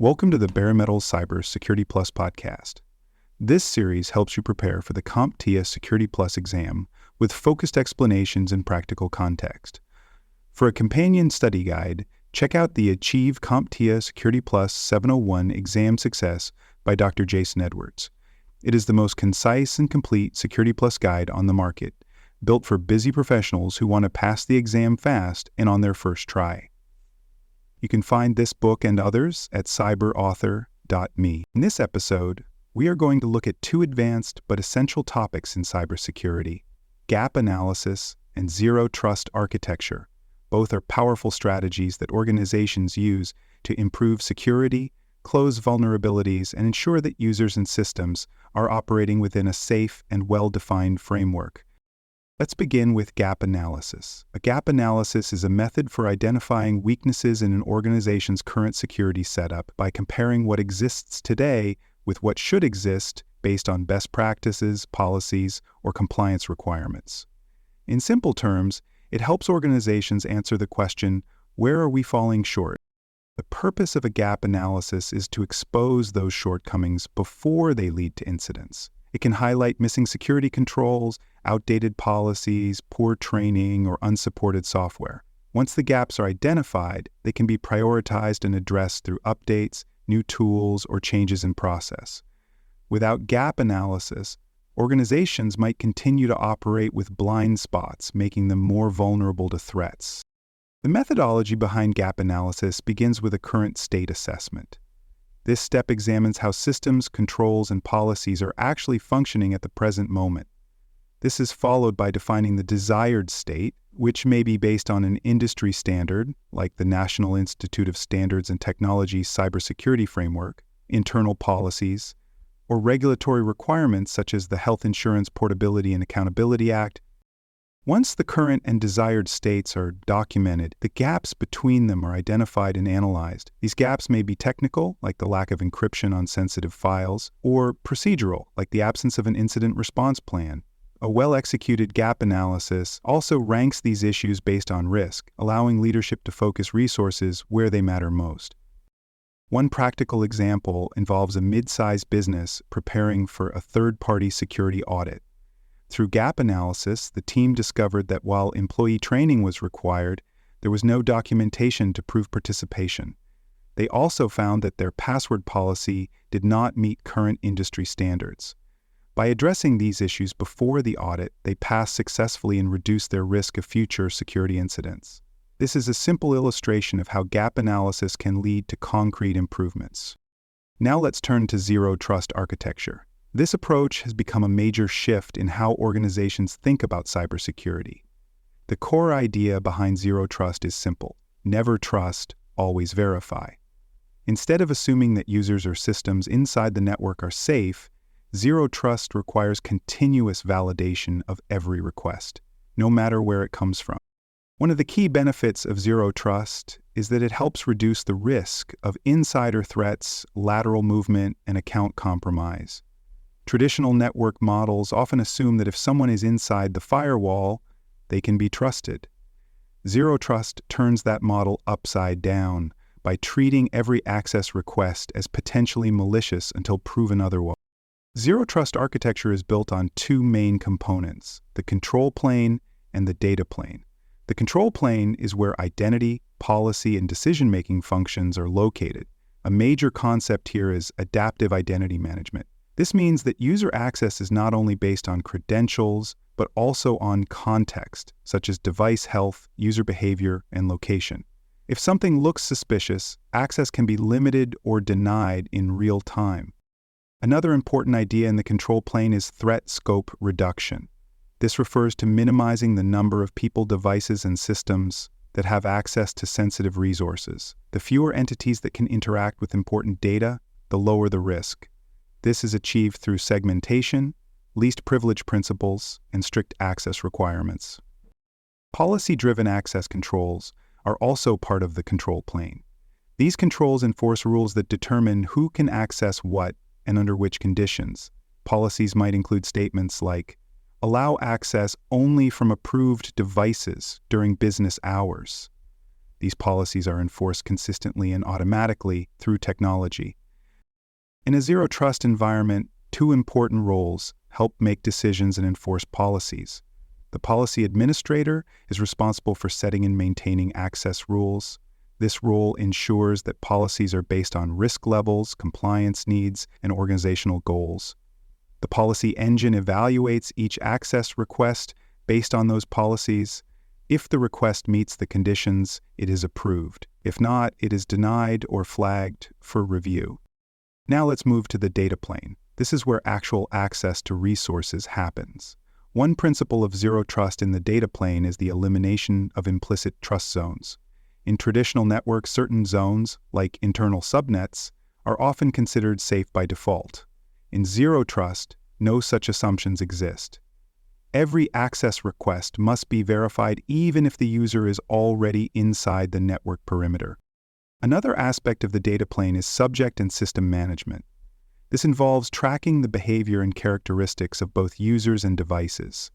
Welcome to the Bare Metal Cyber Security Plus podcast. This series helps you prepare for the CompTIA Security Plus exam with focused explanations and practical context. For a companion study guide, check out the Achieve CompTIA Security Plus 701 Exam Success by Dr. Jason Edwards. It is the most concise and complete Security Plus guide on the market, built for busy professionals who want to pass the exam fast and on their first try. You can find this book and others at cyberauthor.me. In this episode, we are going to look at two advanced but essential topics in cybersecurity: gap analysis and zero trust architecture. Both are powerful strategies that organizations use to improve security, close vulnerabilities, and ensure that users and systems are operating within a safe and well-defined framework. Let's begin with gap analysis. A gap analysis is a method for identifying weaknesses in an organization's current security setup by comparing what exists today with what should exist based on best practices, policies, or compliance requirements. In simple terms, it helps organizations answer the question, where are we falling short? The purpose of a gap analysis is to expose those shortcomings before they lead to incidents. It can highlight missing security controls, outdated policies, poor training, or unsupported software. Once the gaps are identified, they can be prioritized and addressed through updates, new tools, or changes in process. Without gap analysis, organizations might continue to operate with blind spots, making them more vulnerable to threats. The methodology behind gap analysis begins with a current state assessment. This step examines how systems, controls, and policies are actually functioning at the present moment. This is followed by defining the desired state, which may be based on an industry standard, like the National Institute of Standards and Technology's cybersecurity framework, internal policies, or regulatory requirements such as the Health Insurance Portability and Accountability Act. Once the current and desired states are documented, the gaps between them are identified and analyzed. These gaps may be technical, like the lack of encryption on sensitive files, or procedural, like the absence of an incident response plan. A well-executed gap analysis also ranks these issues based on risk, allowing leadership to focus resources where they matter most. One practical example involves a mid-sized business preparing for a third-party security audit. Through gap analysis, the team discovered that while employee training was required, there was no documentation to prove participation. They also found that their password policy did not meet current industry standards. By addressing these issues before the audit, they passed successfully and reduced their risk of future security incidents. This is a simple illustration of how gap analysis can lead to concrete improvements. Now let's turn to zero trust architecture. This approach has become a major shift in how organizations think about cybersecurity. The core idea behind zero trust is simple: never trust, always verify. Instead of assuming that users or systems inside the network are safe, zero trust requires continuous validation of every request, no matter where it comes from. One of the key benefits of zero trust is that it helps reduce the risk of insider threats, lateral movement, and account compromise. Traditional network models often assume that if someone is inside the firewall, they can be trusted. Zero trust turns that model upside down by treating every access request as potentially malicious until proven otherwise. Zero trust architecture is built on two main components: the control plane and the data plane. The control plane is where identity, policy, and decision-making functions are located. A major concept here is adaptive identity management. This means that user access is not only based on credentials, but also on context, such as device health, user behavior, and location. If something looks suspicious, access can be limited or denied in real time. Another important idea in the control plane is threat scope reduction. This refers to minimizing the number of people, devices, and systems that have access to sensitive resources. The fewer entities that can interact with important data, the lower the risk. This is achieved through segmentation, least privilege principles, and strict access requirements. Policy-driven access controls are also part of the control plane. These controls enforce rules that determine who can access what and under which conditions. Policies might include statements like, allow access only from approved devices during business hours. These policies are enforced consistently and automatically through technology. In a zero-trust environment, two important roles help make decisions and enforce policies. The policy administrator is responsible for setting and maintaining access rules. This role ensures that policies are based on risk levels, compliance needs, and organizational goals. The policy engine evaluates each access request based on those policies. If the request meets the conditions, it is approved. If not, it is denied or flagged for review. Now let's move to the data plane. This is where actual access to resources happens. One principle of zero trust in the data plane is the elimination of implicit trust zones. In traditional networks, certain zones, like internal subnets, are often considered safe by default. In zero trust, no such assumptions exist. Every access request must be verified even if the user is already inside the network perimeter. Another aspect of the data plane is subject and system management. This involves tracking the behavior and characteristics of both users and devices.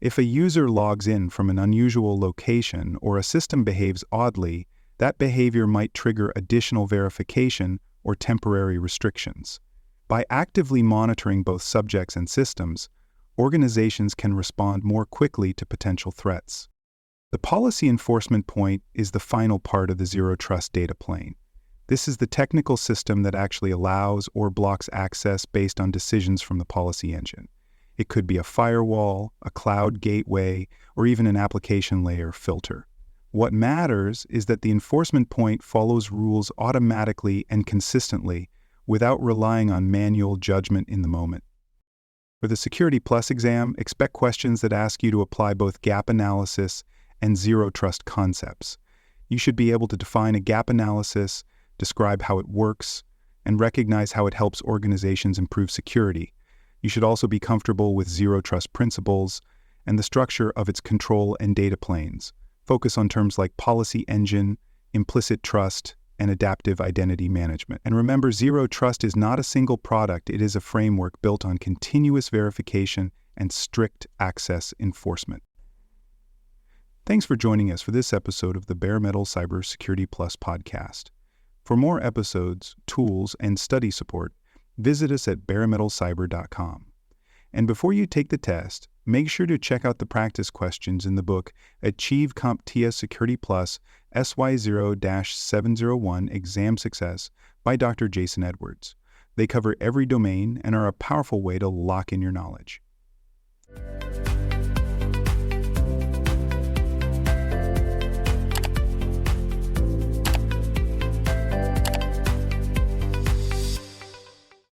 If a user logs in from an unusual location or a system behaves oddly, that behavior might trigger additional verification or temporary restrictions. By actively monitoring both subjects and systems, organizations can respond more quickly to potential threats. The policy enforcement point is the final part of the zero trust data plane. This is the technical system that actually allows or blocks access based on decisions from the policy engine. It could be a firewall, a cloud gateway, or even an application layer filter. What matters is that the enforcement point follows rules automatically and consistently without relying on manual judgment in the moment. For the Security Plus exam, expect questions that ask you to apply both gap analysis and zero trust concepts. You should be able to define a gap analysis, describe how it works, and recognize how it helps organizations improve security. You should also be comfortable with zero trust principles and the structure of its control and data planes. Focus on terms like policy engine, implicit trust, and adaptive identity management. And remember, zero trust is not a single product, it is a framework built on continuous verification and strict access enforcement. Thanks for joining us for this episode of the Bare Metal Cybersecurity Plus podcast. For more episodes, tools, and study support, visit us at baremetalcyber.com. And before you take the test, make sure to check out the practice questions in the book Achieve CompTIA Security Plus SY0-701 Exam Success by Dr. Jason Edwards. They cover every domain and are a powerful way to lock in your knowledge.